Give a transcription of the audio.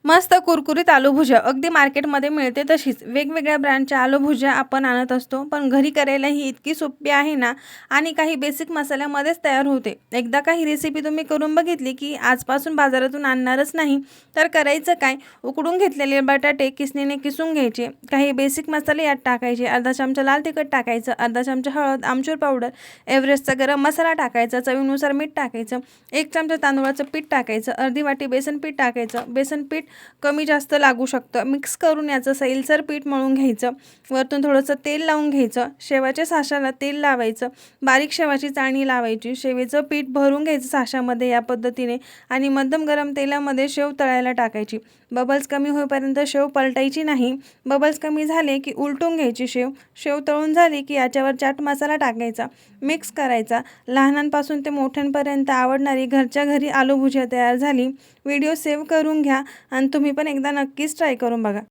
मस्त कुरकुरीत आलू भुजिया अगदी मार्केटमध्ये मिळते तशीच वेगवेगळ्या ब्रँडच्या आलू भुजिया आपण आणत असतो, पण घरी करायला ही इतकी सोपी आहे ना आणि काही बेसिक मसाल्यामध्येच तयार होते. एकदा काही रेसिपी तुम्ही करून बघितली की आजपासून बाजारातून आणणारच नाही. तर करायचं काय, उकडून घेतलेले बटाटे किसणीने किसून घ्यायचे, काही बेसिक मसाले यात टाकायचे, अर्धा चमचा लाल तिखट टाकायचं, अर्धा चमचा हळद, आमचूर पावडर, एव्हरेस्टचा गरम मसाला टाकायचा, चवीनुसार मीठ टाकायचं, 1 चमचा तांदूळाचं पीठ टाकायचं, अर्धी वाटी बेसन पीठ टाकायचं. बेसन पीठ कमी जास्त लागू शकतं. मिक्स करून याचं सैलसर पीठ मळून घ्यायचं. वरतून थोडंसं तेल लावून घ्यायचं. शेवाच्या साच्याला तेल लावायचं, बारीक शेवाची चाळणी लावायची, शेवेचं पीठ भरून घ्यायचं साच्यामध्ये या पद्धतीने आणि मध्यम गरम तेलामध्ये शेव तळायला टाकायची. बबल्स कमी होईपर्यंत शेव पलटायची नाही. बबल्स कमी झाले की उलटून घ्यायची शेव. शेव तळून झाली की याच्यावर चाट मसाला टाकायचा, मिक्स करायचा. लहानांपासून ते मोठ्यांपर्यंत आवडणारी घरच्या घरी आलू भुजिया तयार झाली. व्हिडिओ सेव्ह करून घ्या आणि तुम्ही पण एकदा नक्कीच ट्राय करून बघा.